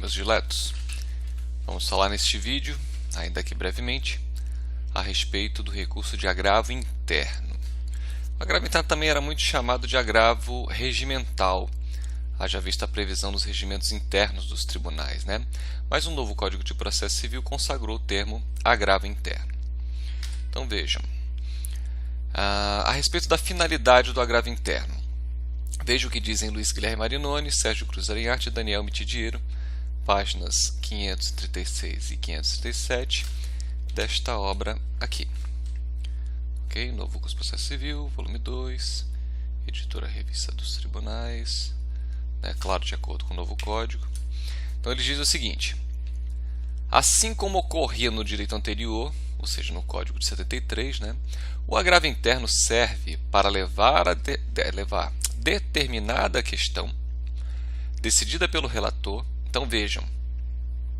caros diletos. Vamos falar neste vídeo, ainda que brevemente, a respeito do recurso de agravo interno. O agravo interno também era muito chamado de agravo regimental, haja vista a previsão dos regimentos internos dos tribunais, né? Mas um novo Código de Processo Civil consagrou o termo agravo interno. Então vejam, a respeito da finalidade do agravo interno. Veja o que dizem Luiz Guilherme Marinoni, Sérgio Cruz Aranharte e Daniel Mitidiero, páginas 536 e 537 desta obra aqui. Ok? Novo Curso de Processo Civil, volume 2, editora Revista dos Tribunais, né? Claro, de acordo com o novo código. Então ele diz o seguinte: assim como ocorria no direito anterior, ou seja, no Código de 73, né, o agravo interno serve para levar determinada questão decidida pelo relator. Então vejam,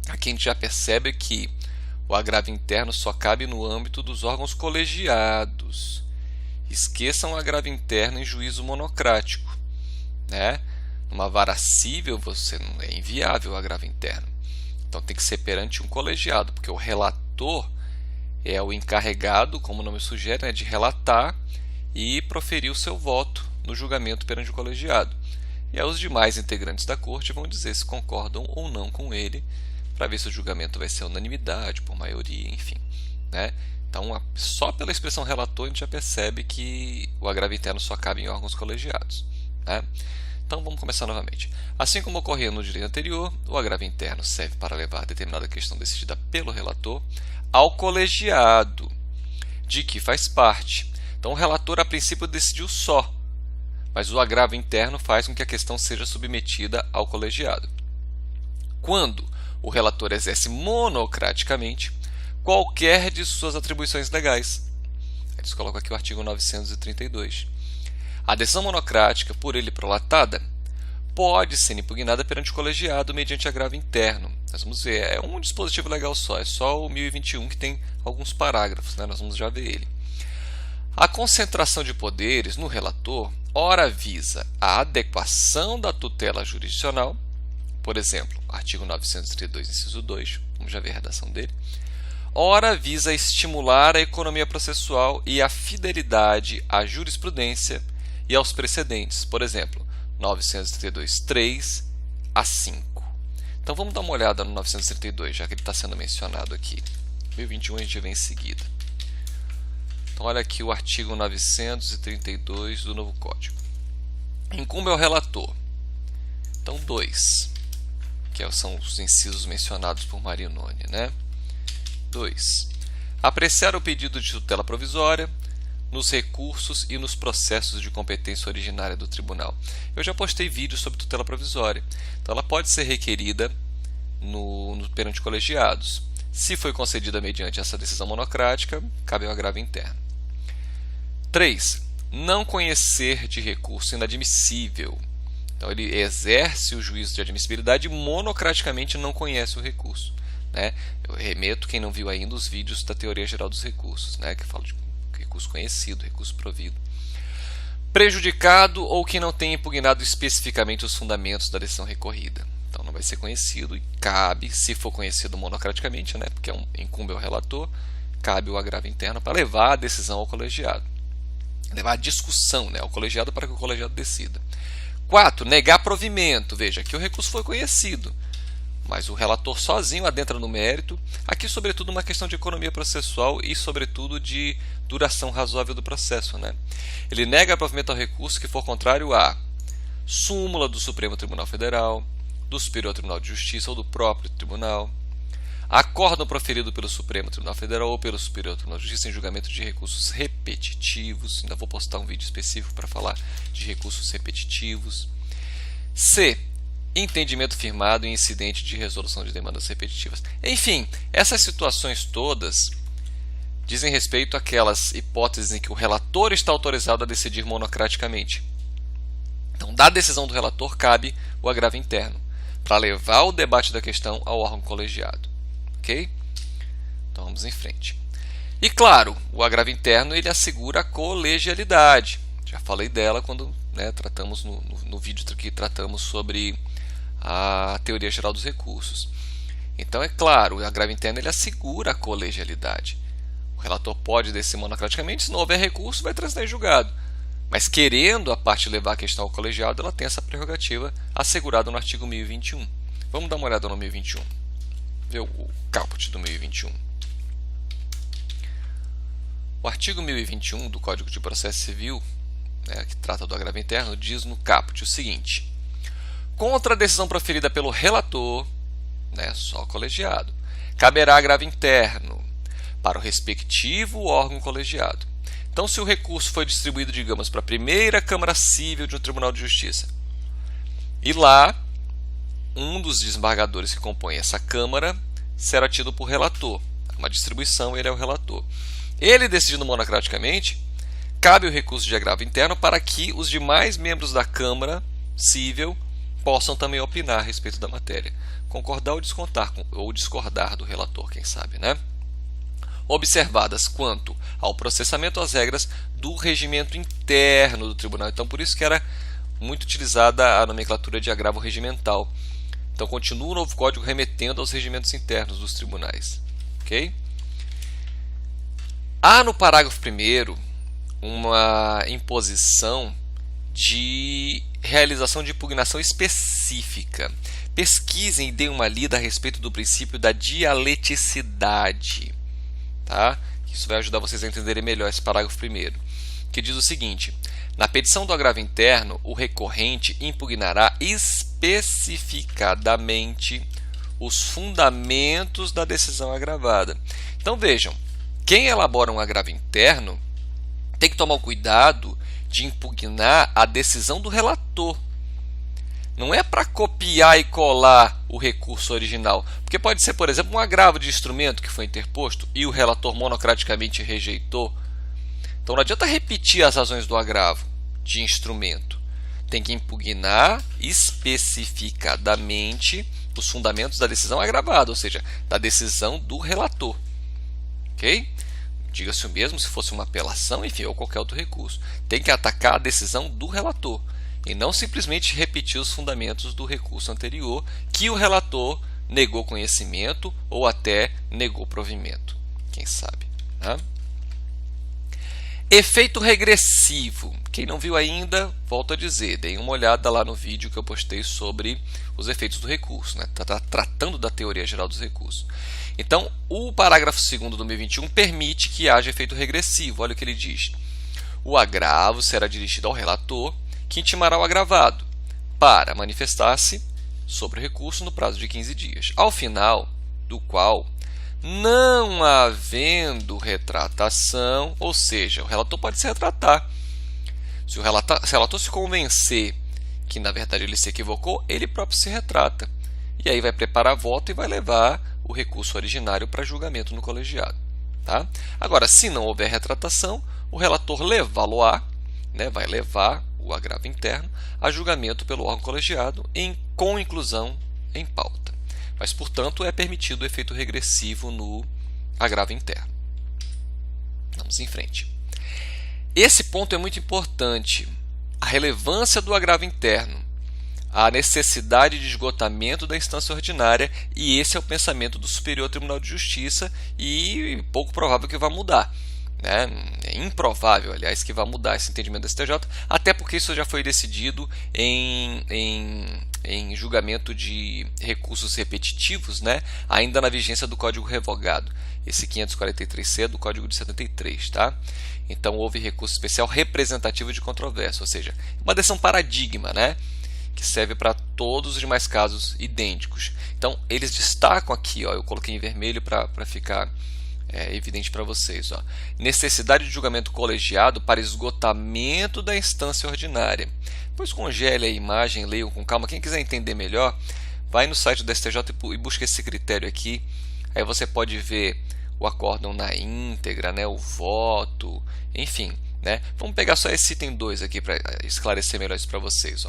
aqui a gente já percebe que o agravo interno só cabe no âmbito dos órgãos colegiados. Esqueçam o agravo interno em juízo monocrático, né? Numa vara cível você não é inviável o agravo interno. Então tem que ser perante um colegiado, porque o relator é o encarregado, como o nome sugere, né, de relatar e proferir o seu voto no julgamento perante o colegiado. E aí os demais integrantes da corte vão dizer se concordam ou não com ele, para ver se o julgamento vai ser unanimidade, por maioria, enfim, né? Então, só pela expressão relator, a gente já percebe que o agravo interno só cabe em órgãos colegiados, né? Então, vamos começar novamente. Assim como ocorria no direito anterior, o agravo interno serve para levar determinada questão decidida pelo relator ao colegiado, de que faz parte. Então, o relator, a princípio, decidiu só, mas o agravo interno faz com que a questão seja submetida ao colegiado. Quando o relator exerce monocraticamente qualquer de suas atribuições legais. Eles colocam aqui o artigo 932. A decisão monocrática, por ele prolatada, pode ser impugnada perante o colegiado mediante agravo interno. Nós vamos ver, é um dispositivo legal só, é só o 1021 que tem alguns parágrafos, né? Nós vamos já ver ele. A concentração de poderes no relator, ora visa a adequação da tutela jurisdicional, por exemplo, artigo 932, inciso 2, vamos já ver a redação dele, ora visa estimular a economia processual e a fidelidade à jurisprudência e aos precedentes, por exemplo, 932, 3 a 5. Então vamos dar uma olhada no 932, já que ele está sendo mencionado aqui. 1021 a gente vê em seguida. Então olha aqui o artigo 932 do novo Código. Incumbe ao relator. Então 2, que são os incisos mencionados por Marinoni, né? 2. Apreciar o pedido de tutela provisória nos recursos e nos processos de competência originária do tribunal. Eu já postei vídeos sobre tutela provisória. Então ela pode ser requerida perante colegiados. Se foi concedida mediante essa decisão monocrática, cabe ao agravo interno. 3. Não conhecer de recurso inadmissível. Então ele exerce o juízo de admissibilidade e monocraticamente não conhece o recurso, né? Eu remeto, quem não viu ainda, os vídeos da Teoria Geral dos Recursos, né? Que fala de recurso conhecido, recurso provido. Prejudicado ou que não tenha impugnado especificamente os fundamentos da decisão recorrida. Então não vai ser conhecido e cabe, se for conhecido monocraticamente, né? Porque incumbe ao relator, cabe o agravo interno para levar a decisão ao colegiado. Levar a discussão, né, ao colegiado para que o colegiado decida. 4. Negar provimento. Veja, aqui o recurso foi conhecido, mas o relator sozinho adentra no mérito. Aqui, sobretudo, uma questão de economia processual e, sobretudo, de duração razoável do processo, né? Ele nega provimento ao recurso que for contrário à súmula do Supremo Tribunal Federal, do Superior Tribunal de Justiça ou do próprio tribunal, acórdão proferido pelo Supremo Tribunal Federal ou pelo Superior Tribunal de Justiça em julgamento de recursos repetitivos. Ainda vou postar um vídeo específico para falar de recursos repetitivos. C. Entendimento firmado em incidente de resolução de demandas repetitivas. Enfim, essas situações todas dizem respeito àquelas hipóteses em que o relator está autorizado a decidir monocraticamente. Então, da decisão do relator cabe o agravo interno, para levar o debate da questão ao órgão colegiado. Ok? Então vamos em frente. E claro, o agravo interno ele assegura a colegialidade. Já falei dela quando, né, tratamos no vídeo que tratamos sobre a teoria geral dos recursos. Então, é claro, o agravo interno ele assegura a colegialidade. O relator pode descer monocraticamente, se não houver recurso, vai transitar em julgado. Mas querendo a parte levar a questão ao colegiado, ela tem essa prerrogativa assegurada no artigo 1021. Vamos dar uma olhada no 1021. Ver o caput do 1021. O artigo 1021 do Código de Processo Civil, que trata do agravo interno, diz no caput o seguinte: contra a decisão proferida pelo relator, só colegiado, caberá agravo interno para o respectivo órgão colegiado. Então, se o recurso foi distribuído, digamos, para a primeira Câmara Cível de um Tribunal de Justiça, e lá, um dos desembargadores que compõe essa Câmara será tido por relator. Uma distribuição, ele é o relator. Ele decidindo monocraticamente, cabe o recurso de agravo interno para que os demais membros da Câmara Cível possam também opinar a respeito da matéria. Concordar ou discordar do relator, quem sabe, Observadas quanto ao processamento às regras do regimento interno do tribunal. Então, por isso que era muito utilizada a nomenclatura de agravo regimental. Então, continua o novo código remetendo aos regimentos internos dos tribunais. Ok? Há no parágrafo 1º uma imposição de realização de impugnação específica. Pesquisem e deem uma lida a respeito do princípio da dialeticidade. Isso vai ajudar vocês a entenderem melhor esse parágrafo 1º, que diz o seguinte: na petição do agravo interno, o recorrente impugnará especificadamente os fundamentos da decisão agravada. Então vejam, quem elabora um agravo interno tem que tomar o cuidado de impugnar a decisão do relator. Não é para copiar e colar o recurso original, porque pode ser, por exemplo, um agravo de instrumento que foi interposto e o relator monocraticamente rejeitou. Então não adianta repetir as razões do agravo de instrumento. Tem que impugnar especificadamente os fundamentos da decisão agravada, ou seja, da decisão do relator. Ok? Diga-se o mesmo se fosse uma apelação, enfim, ou qualquer outro recurso. Tem que atacar a decisão do relator e não simplesmente repetir os fundamentos do recurso anterior que o relator negou conhecimento ou até negou provimento. Quem sabe? Efeito regressivo. Quem não viu ainda, volto a dizer, deem uma olhada lá no vídeo que eu postei sobre os efeitos do recurso. Está tratando da teoria geral dos recursos. Então, o parágrafo 2º do 1021 permite que haja efeito regressivo. Olha o que ele diz. O agravo será dirigido ao relator, que intimará o agravado para manifestar-se sobre o recurso no prazo de 15 dias, ao final do qual, não havendo retratação, ou seja, o relator pode se retratar. Se o relator se convencer que, na verdade, ele se equivocou, ele próprio se retrata. E aí vai preparar voto e vai levar o recurso originário para julgamento no colegiado. Agora, se não houver retratação, o relator levá-lo-á, vai levar o agravo interno a julgamento pelo órgão colegiado com inclusão em pauta. Mas, portanto, é permitido o efeito regressivo no agravo interno. Vamos em frente. Esse ponto é muito importante. A relevância do agravo interno, a necessidade de esgotamento da instância ordinária, e esse é o pensamento do Superior Tribunal de Justiça e pouco provável que vá mudar. É improvável, aliás, que vá mudar esse entendimento do STJ, até porque isso já foi decidido em julgamento de recursos repetitivos, ainda na vigência do Código Revogado, esse 543C do Código de 73. Então, houve recurso especial representativo de controvérsia, ou seja, uma decisão paradigma, que serve para todos os demais casos idênticos. Então, eles destacam aqui, eu coloquei em vermelho para ficar evidente para vocês. Necessidade de julgamento colegiado para esgotamento da instância ordinária. Depois congele a imagem, leiam com calma. Quem quiser entender melhor, vai no site do STJ e busca esse critério aqui. Aí você pode ver o acórdão na íntegra, o voto, enfim. Vamos pegar só esse item 2 aqui para esclarecer melhor isso para vocês.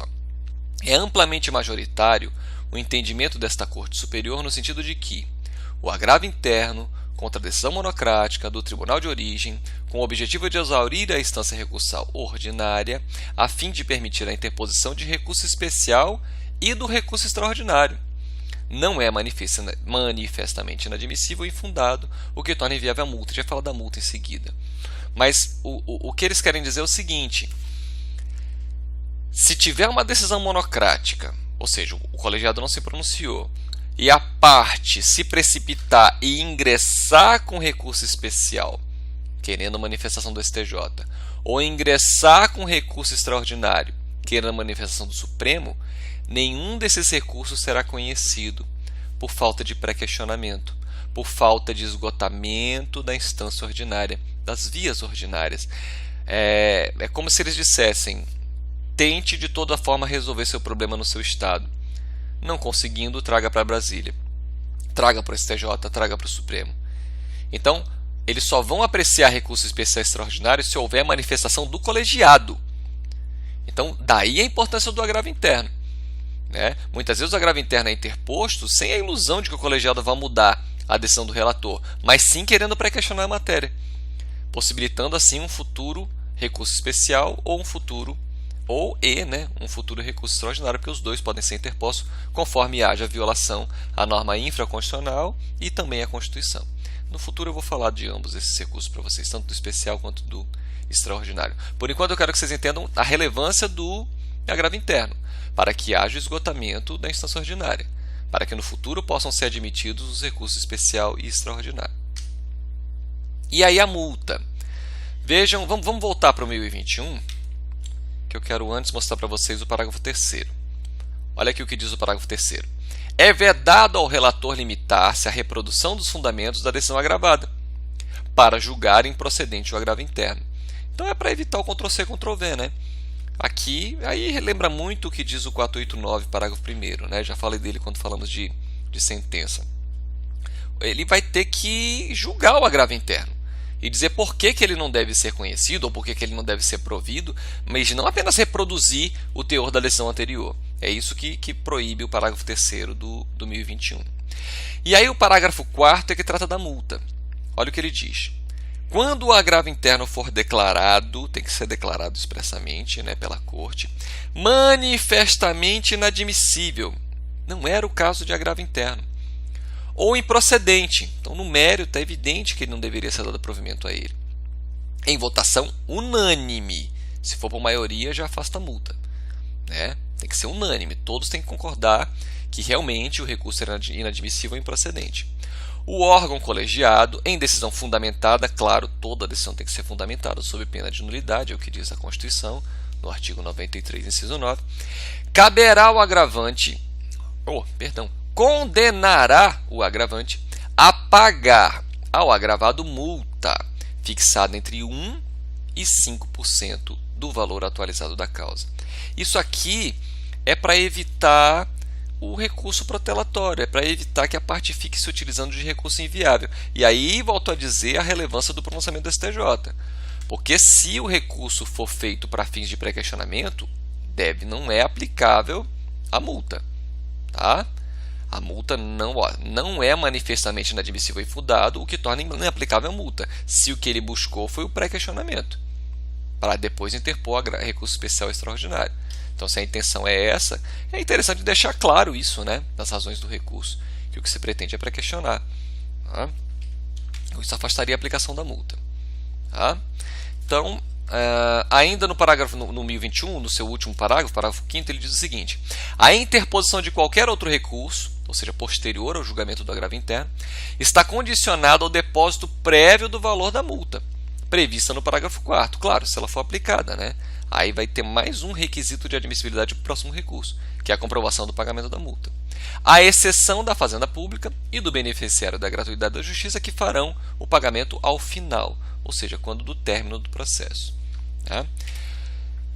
É amplamente majoritário o entendimento desta Corte Superior no sentido de que o agravo interno contra a decisão monocrática do Tribunal de Origem, com o objetivo de exaurir a instância recursal ordinária, a fim de permitir a interposição de recurso especial e do recurso extraordinário. Não é manifestamente inadmissível e infundado, o que torna inviável a multa. A gente vai falar da multa em seguida. Mas o que eles querem dizer é o seguinte: se tiver uma decisão monocrática, ou seja, o colegiado não se pronunciou, e a parte se precipitar e ingressar com recurso especial, querendo manifestação do STJ, ou ingressar com recurso extraordinário, querendo manifestação do Supremo, nenhum desses recursos será conhecido por falta de pré-questionamento, por falta de esgotamento da instância ordinária, das vias ordinárias. É como se eles dissessem: tente de toda forma resolver seu problema no seu estado. Não conseguindo, traga para Brasília, traga para o STJ, traga para o Supremo. Então, eles só vão apreciar recurso especial extraordinário se houver manifestação do colegiado. Então, daí a importância do agravo interno. Muitas vezes o agravo interno é interposto sem a ilusão de que o colegiado vai mudar a decisão do relator, mas sim querendo pré-questionar a matéria, possibilitando assim um futuro recurso especial ou um futuro recurso extraordinário, porque os dois podem ser interpostos conforme haja violação à norma infraconstitucional e também à Constituição. No futuro eu vou falar de ambos esses recursos para vocês, tanto do especial quanto do extraordinário. Por enquanto eu quero que vocês entendam a relevância do agravo interno, para que haja esgotamento da instância ordinária, para que no futuro possam ser admitidos os recursos especial e extraordinário. E aí a multa. Vejam, vamos voltar para o 1021, que eu quero antes mostrar para vocês o parágrafo 3º. Olha aqui o que diz o parágrafo 3º. É vedado ao relator limitar-se à reprodução dos fundamentos da decisão agravada, para julgar improcedente o agravo interno. Então é para evitar o Ctrl-C, Ctrl-V, né? Aqui, aí lembra muito o que diz o 489, parágrafo 1º, né? Já falei dele quando falamos de sentença. Ele vai ter que julgar o agravo interno e dizer por que ele não deve ser conhecido ou por que ele não deve ser provido, mas não apenas reproduzir o teor da decisão anterior. É isso que proíbe o parágrafo 3º do 1021. E aí o parágrafo 4º é que trata da multa. Olha o que ele diz. Quando o agravo interno for declarado, tem que ser declarado expressamente, pela Corte, manifestamente inadmissível, não era o caso de agravo interno, ou improcedente, então no mérito é evidente que ele não deveria ser dado provimento a ele, em votação unânime, se for por maioria já afasta a multa, tem que ser unânime, todos têm que concordar que realmente o recurso era inadmissível ou improcedente. O órgão colegiado, em decisão fundamentada, claro, toda decisão tem que ser fundamentada sob pena de nulidade, é o que diz a Constituição, no artigo 93, inciso 9, caberá ao agravante, condenará o agravante a pagar ao agravado multa, fixada entre 1% e 5% do valor atualizado da causa. Isso aqui é para evitar o recurso protelatório, é para evitar que a parte fique se utilizando de recurso inviável. E aí, volto a dizer, a relevância do pronunciamento do STJ. Porque se o recurso for feito para fins de pré-questionamento, não é aplicável a multa. Tá? A multa não é manifestamente inadmissível e infundado, o que torna inaplicável a multa, se o que ele buscou foi o pré-questionamento, para depois interpor recurso especial extraordinário. Então, se a intenção é essa, é interessante deixar claro isso, nas razões do recurso, que o que se pretende é pré-questionar. Tá? Isso afastaria a aplicação da multa. Tá? Então, ainda no parágrafo no 1021, no seu último parágrafo 5º, ele diz o seguinte: a interposição de qualquer outro recurso, ou seja, posterior ao julgamento do agravo interno, está condicionada ao depósito prévio do valor da multa, prevista no parágrafo 4º, claro, se ela for aplicada, Aí vai ter mais um requisito de admissibilidade para o próximo recurso, que é a comprovação do pagamento da multa. À exceção da Fazenda Pública e do beneficiário da gratuidade da Justiça, que farão o pagamento ao final, ou seja, quando do término do processo. Tá?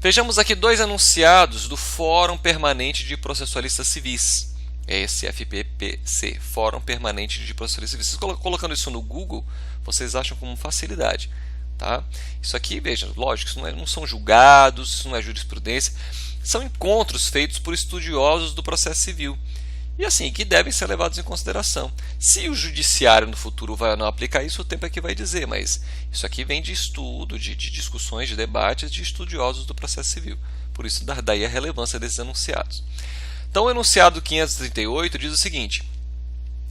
Vejamos aqui dois enunciados do Fórum Permanente de Processualistas Civis, SFPPC, Fórum Permanente de Processualistas Civis. Vocês colocando isso no Google, vocês acham com facilidade. Tá? Isso aqui, veja, lógico, isso não são julgados, isso não é jurisprudência, são encontros feitos por estudiosos do processo civil e assim, que devem ser levados em consideração. Se o judiciário no futuro vai ou não aplicar isso, o tempo é que vai dizer, mas isso aqui vem de estudo, de discussões, de debates de estudiosos do processo civil, por isso daí a relevância desses enunciados. Então, o enunciado 538 diz o seguinte: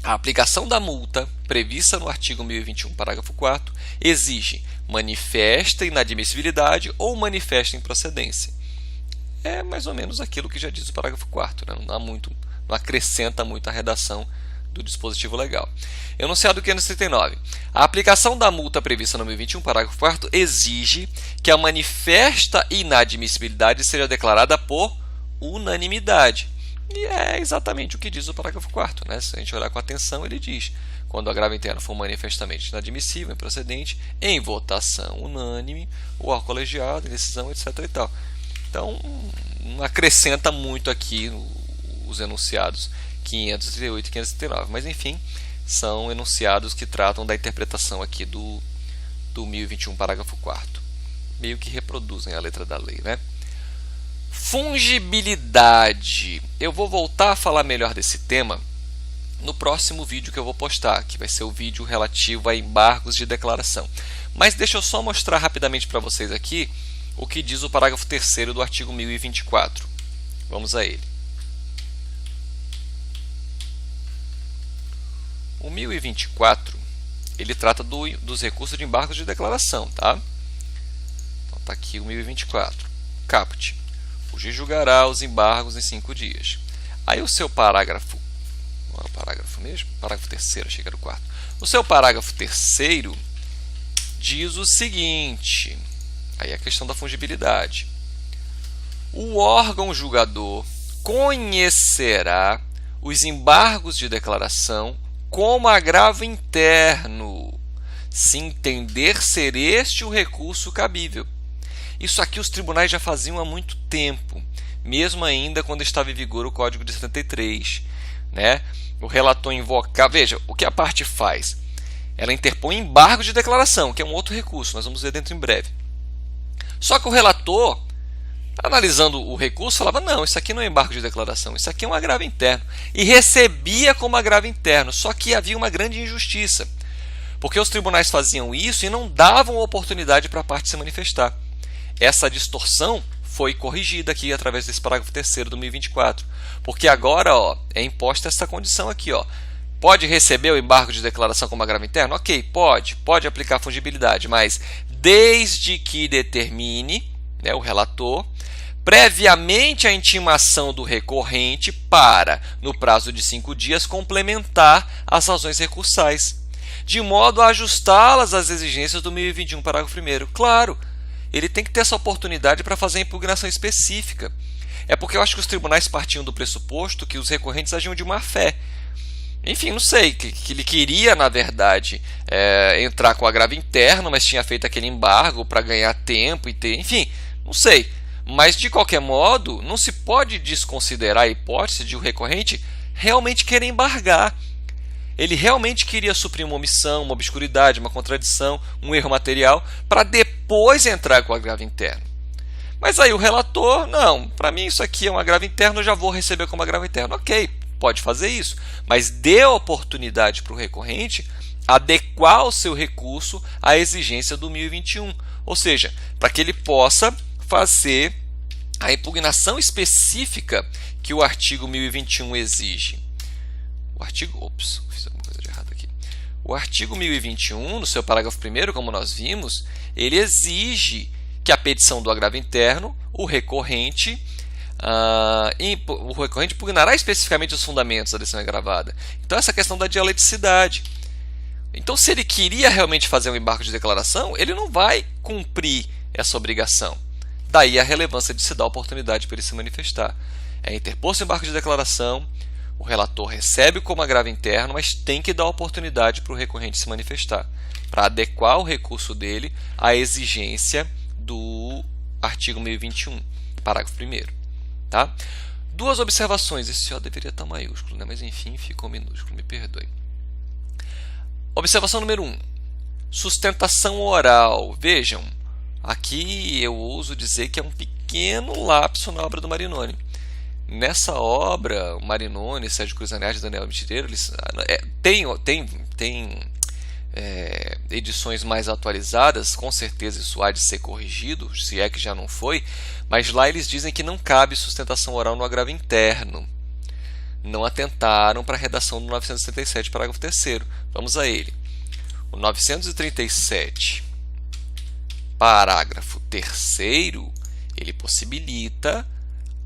a aplicação da multa prevista no artigo 1021, parágrafo 4º, exige manifesta inadmissibilidade ou manifesta improcedência. É mais ou menos aquilo que já diz o parágrafo 4º, né? Não acrescenta muito a redação do dispositivo legal. Enunciado 539. A aplicação da multa prevista no 1021, parágrafo 4º, exige que a manifesta inadmissibilidade seja declarada por unanimidade. E é exatamente o que diz o parágrafo 4º, né? Se a gente olhar com atenção, ele diz: quando o agravo interno for manifestamente inadmissível, improcedente, em votação unânime, o órgão colegiado, em decisão, etc. e tal. Então, não acrescenta muito aqui os enunciados 538 e 539, mas enfim, são enunciados que tratam da interpretação aqui do 1021, parágrafo 4º. Meio que reproduzem a letra da lei, né? Fungibilidade. Eu vou voltar a falar melhor desse tema no próximo vídeo que eu vou postar, que vai ser o vídeo relativo a embargos de declaração. Mas deixa eu só mostrar rapidamente para vocês aqui o que diz o parágrafo 3º do artigo 1024. Vamos a ele. O 1024, ele trata dos recursos de embargos de declaração, tá? Então tá aqui o 1024. Caput. O juiz julgará os embargos em 5 dias. Aí o seu parágrafo, não é o parágrafo mesmo? Parágrafo 3º, achei que era o 4º. O seu parágrafo 3º diz o seguinte, aí a questão da fungibilidade. O órgão julgador conhecerá os embargos de declaração como agravo interno, se entender ser este o recurso cabível. Isso aqui os tribunais já faziam há muito tempo, mesmo ainda quando estava em vigor o Código de 73. Né? O relator invocar, veja, o que a parte faz? Ela interpõe embargo de declaração, que é um outro recurso, nós vamos ver dentro em breve. Só que o relator, analisando o recurso, falava: não, isso aqui não é embargo de declaração, isso aqui é um agravo interno. E recebia como agravo interno, só que havia uma grande injustiça, porque os tribunais faziam isso e não davam oportunidade para a parte se manifestar. Essa distorção foi corrigida aqui através desse parágrafo 3º do 1024, porque agora é imposta essa condição aqui. Pode receber o embargo de declaração como agravo interno? Ok, pode aplicar fungibilidade, mas desde que determine, né, o relator, previamente à intimação do recorrente para, no prazo de 5 dias, complementar as razões recursais, de modo a ajustá-las às exigências do 1021, parágrafo 1º. Claro, ele tem que ter essa oportunidade para fazer a impugnação específica. É porque eu acho que os tribunais partiam do pressuposto que os recorrentes agiam de má fé. Enfim, não sei, que ele queria, na verdade, entrar com agravo interno, mas tinha feito aquele embargo para ganhar tempo e ter, enfim, não sei. Mas, de qualquer modo, não se pode desconsiderar a hipótese de o recorrente realmente querer embargar. Ele realmente queria suprir uma omissão, uma obscuridade, uma contradição, um erro material, para depois entrar com o agravo interno. Mas aí o relator, não, para mim isso aqui é um agravo interno, eu já vou receber como agravo interno. Ok, pode fazer isso, mas dê oportunidade para o recorrente adequar o seu recurso à exigência do 1021. Ou seja, para que ele possa fazer a impugnação específica que o artigo 1021 exige. Fiz alguma coisa de errado aqui. O artigo 1021, no seu parágrafo 1º, como nós vimos, ele exige que a petição do agravo interno, o recorrente impugnará especificamente os fundamentos da decisão agravada. Então, essa questão da dialeticidade. Então, se ele queria realmente fazer um embargo de declaração, ele não vai cumprir essa obrigação. Daí a relevância de se dar a oportunidade para ele se manifestar. É interposto o embargo de declaração, o relator recebe como agravo interno, mas tem que dar a oportunidade para o recorrente se manifestar, para adequar o recurso dele à exigência do artigo 1021, parágrafo 1º. Tá? Duas observações. Esse O deveria estar maiúsculo, né? Mas enfim, ficou minúsculo, me perdoe. Observação número 1. Sustentação oral. Vejam, aqui eu ouso dizer que é um pequeno lapso na obra do Marinoni. Nessa obra, o Marinoni, Sérgio Cruz Andrade e Daniel Mitireiro, eles tem edições mais atualizadas, com certeza isso há de ser corrigido, se é que já não foi, mas lá eles dizem que não cabe sustentação oral no agravo interno. não atentaram para a redação do 937, parágrafo 3º. Vamos a ele. O 937, parágrafo 3º, ele possibilita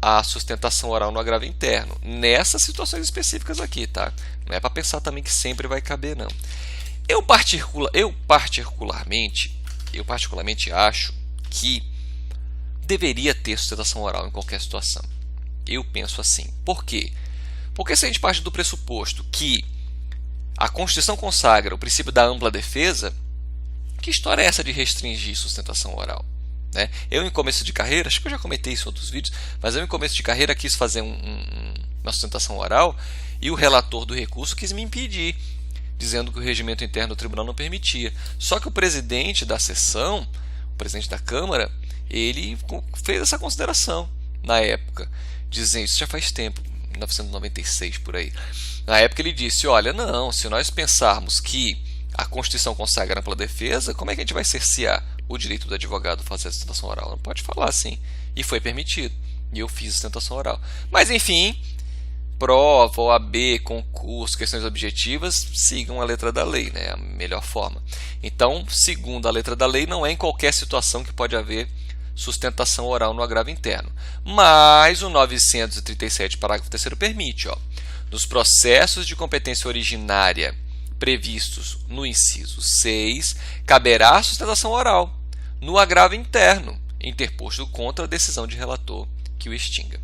a sustentação oral no agravo interno, nessas situações específicas aqui, tá? Não é para pensar também que sempre vai caber, não. Eu particularmente acho que deveria ter sustentação oral em qualquer situação. Eu penso assim. Por quê? Porque se a gente parte do pressuposto que a Constituição consagra o princípio da ampla defesa, que história é essa de restringir sustentação oral? Né? Eu, em começo de carreira, acho que eu já comentei isso em outros vídeos, mas eu, em começo de carreira, quis fazer uma sustentação oral e o relator do recurso quis me impedir, dizendo que o regimento interno do tribunal não permitia. Só que o presidente da sessão, o presidente da Câmara, ele fez essa consideração na época, dizendo, isso já faz tempo, 1996 por aí. Na época ele disse, olha, não, se nós pensarmos que a Constituição consagra a ampla defesa, como é que a gente vai cercear o direito do advogado fazer a sustentação oral? Não pode falar assim. E foi permitido. E eu fiz a sustentação oral. Mas enfim, prova, OAB, concurso, questões objetivas, sigam a letra da lei, né? A melhor forma. Então, segundo a letra da lei, não é em qualquer situação que pode haver sustentação oral no agravo interno. Mas o 937, parágrafo 3º, permite, nos processos de competência originária previstos no inciso 6, caberá a sustentação oral no agravo interno, interposto contra a decisão de relator que o extinga.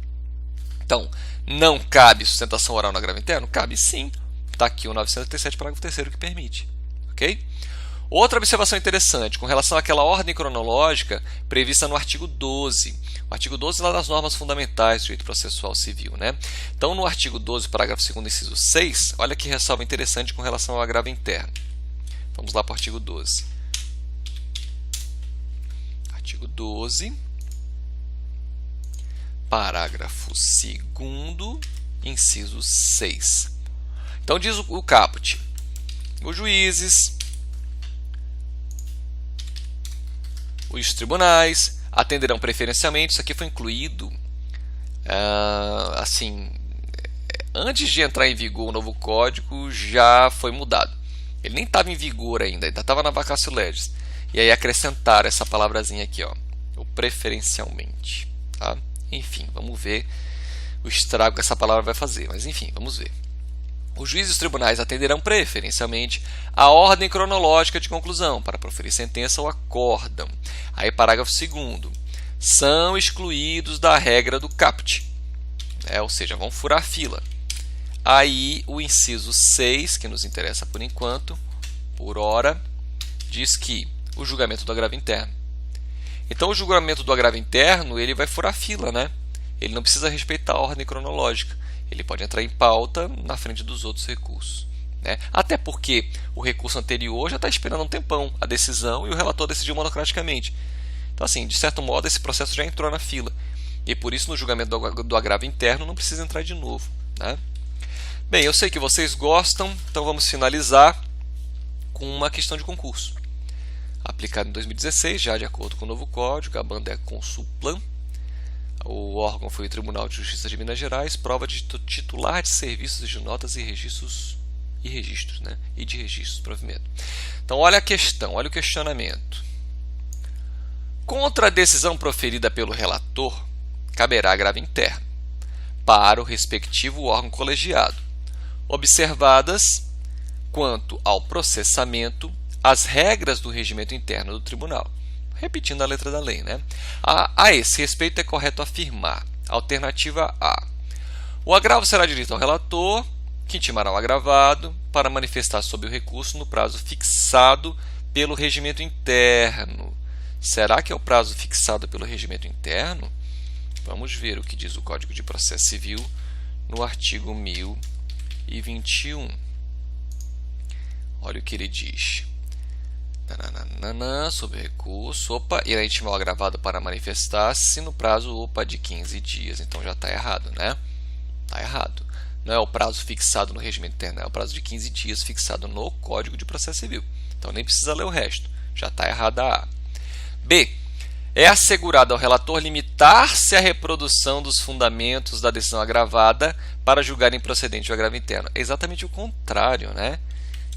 Então, não cabe sustentação oral no agravo interno? Cabe sim. Está aqui o 937, parágrafo 3º, que permite. Ok? Outra observação interessante, com relação àquela ordem cronológica prevista no artigo 12. O artigo 12 é lá das normas fundamentais do direito processual civil, né? Então, no artigo 12, parágrafo 2º, inciso 6, olha que ressalva interessante com relação ao agravo interno. Vamos lá para o artigo 12. Artigo 12, parágrafo 2º, inciso 6. Então, diz o caput: os juízes, os tribunais atenderão preferencialmente. Isso aqui foi incluído assim, antes de entrar em vigor o novo código, já foi mudado. Ele nem estava em vigor ainda estava na vacatio legis. E aí acrescentaram essa palavrazinha aqui, o preferencialmente. Tá? Enfim, vamos ver o estrago que essa palavra vai fazer. Mas enfim, vamos ver. Os juízes e os tribunais atenderão preferencialmente a ordem cronológica de conclusão para proferir sentença ou acórdão. Aí, parágrafo 2º. São excluídos da regra do caput. Ou seja, vão furar a fila. Aí, o inciso 6, que nos interessa por enquanto, por hora, diz que o julgamento do agravo interno. Então, o julgamento do agravo interno, ele vai furar a fila, né? Ele não precisa respeitar a ordem cronológica. Ele pode entrar em pauta na frente dos outros recursos, né? Até porque o recurso anterior já está esperando um tempão a decisão e o relator decidiu monocraticamente. Então, assim, de certo modo, esse processo já entrou na fila. E por isso, no julgamento do agravo interno, não precisa entrar de novo, né? Bem, eu sei que vocês gostam, então vamos finalizar com uma questão de concurso. Aplicada em 2016, já de acordo com o novo código, a banda é Consulplan. O órgão foi o Tribunal de Justiça de Minas Gerais, prova de titular de serviços de notas e registros, né? E de registros, provimento. Então, olha a questão, olha o questionamento. Contra a decisão proferida pelo relator, caberá agravo interno para o respectivo órgão colegiado, observadas, quanto ao processamento, as regras do regimento interno do tribunal. Repetindo a letra da lei, né? A esse respeito é correto afirmar. Alternativa A. O agravo será dirigido ao relator, que intimará o agravado para manifestar sobre o recurso no prazo fixado pelo regimento interno. Será que é o prazo fixado pelo regimento interno? Vamos ver o que diz o Código de Processo Civil no artigo 1021. Olha o que ele diz. Sobre o recurso, irá intimar o agravado para manifestar-se no prazo, de 15 dias. Então já está errado, né? Está errado. Não é o prazo fixado no regimento interno, é o prazo de 15 dias fixado no Código de Processo Civil. Então nem precisa ler o resto. Já está errada a A. B. É assegurado ao relator limitar-se à reprodução dos fundamentos da decisão agravada para julgar improcedente o agravo interno. É exatamente o contrário, né?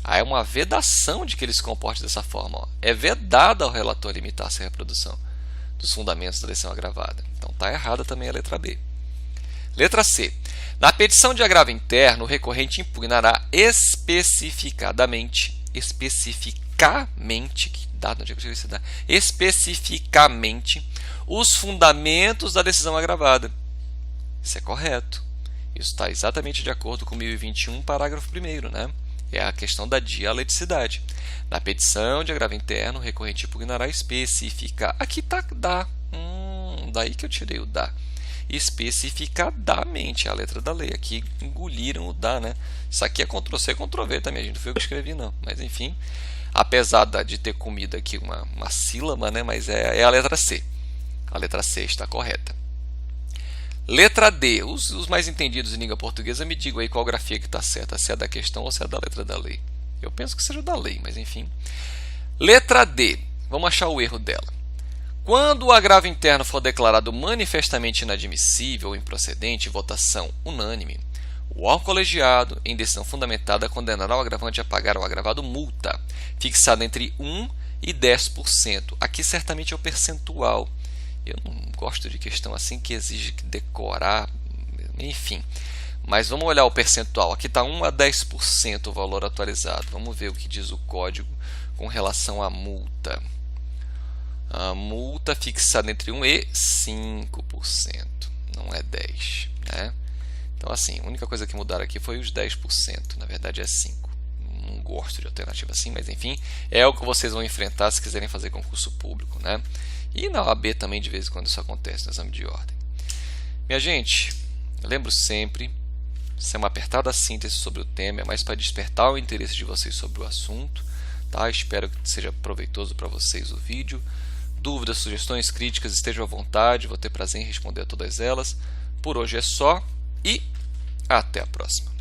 Há uma vedação de que ele se comporte dessa forma. Ó. É vedado ao relator limitar-se à reprodução dos fundamentos da decisão agravada. Então está errada também a letra B. Letra C. Na petição de agravo interno, o recorrente impugnará especificamente, os fundamentos da decisão agravada. Isso é correto. Isso está exatamente de acordo com 1021, parágrafo 1º, né? É a questão da dialeticidade. Na petição de agravo interno, o recorrente impugnará especificar. Aqui está dá. Daí que eu tirei o dá. Especificadamente, a letra da lei. Aqui engoliram o dá, né? Isso aqui é Ctrl+C, Ctrl+V também. A gente não foi eu que escrevi, não. Mas, enfim, apesar de ter comido aqui uma sílaba, né? Mas é a letra C. A letra C está correta. Letra D. Os mais entendidos em língua portuguesa me digam aí qual grafia que está certa, se é da questão ou se é da letra da lei. Eu penso que seja da lei, mas enfim. Letra D. Vamos achar o erro dela. Quando o agravo interno for declarado manifestamente inadmissível ou improcedente em votação unânime, o órgão colegiado, em decisão fundamentada, condenará o agravante a pagar ao agravado multa, fixada entre 1% e 10%. Aqui certamente é o percentual. Eu não gosto de questão assim que exige que decorar, enfim. Mas vamos olhar o percentual. Aqui está 1 a 10% o valor atualizado. Vamos ver o que diz o código com relação à multa. A multa fixada entre 1% e 5%, não é 10%. Né? Então, assim, a única coisa que mudaram aqui foi os 10%. Na verdade, é 5%. Não gosto de alternativa assim, mas enfim, é o que vocês vão enfrentar se quiserem fazer concurso público, né? E na OAB também, de vez em quando, isso acontece no exame de ordem. Minha gente, lembro sempre, isso é uma apertada síntese sobre o tema, é mais para despertar o interesse de vocês sobre o assunto. Tá? Espero que seja proveitoso para vocês o vídeo. Dúvidas, sugestões, críticas, estejam à vontade, vou ter prazer em responder a todas elas. Por hoje é só e até a próxima.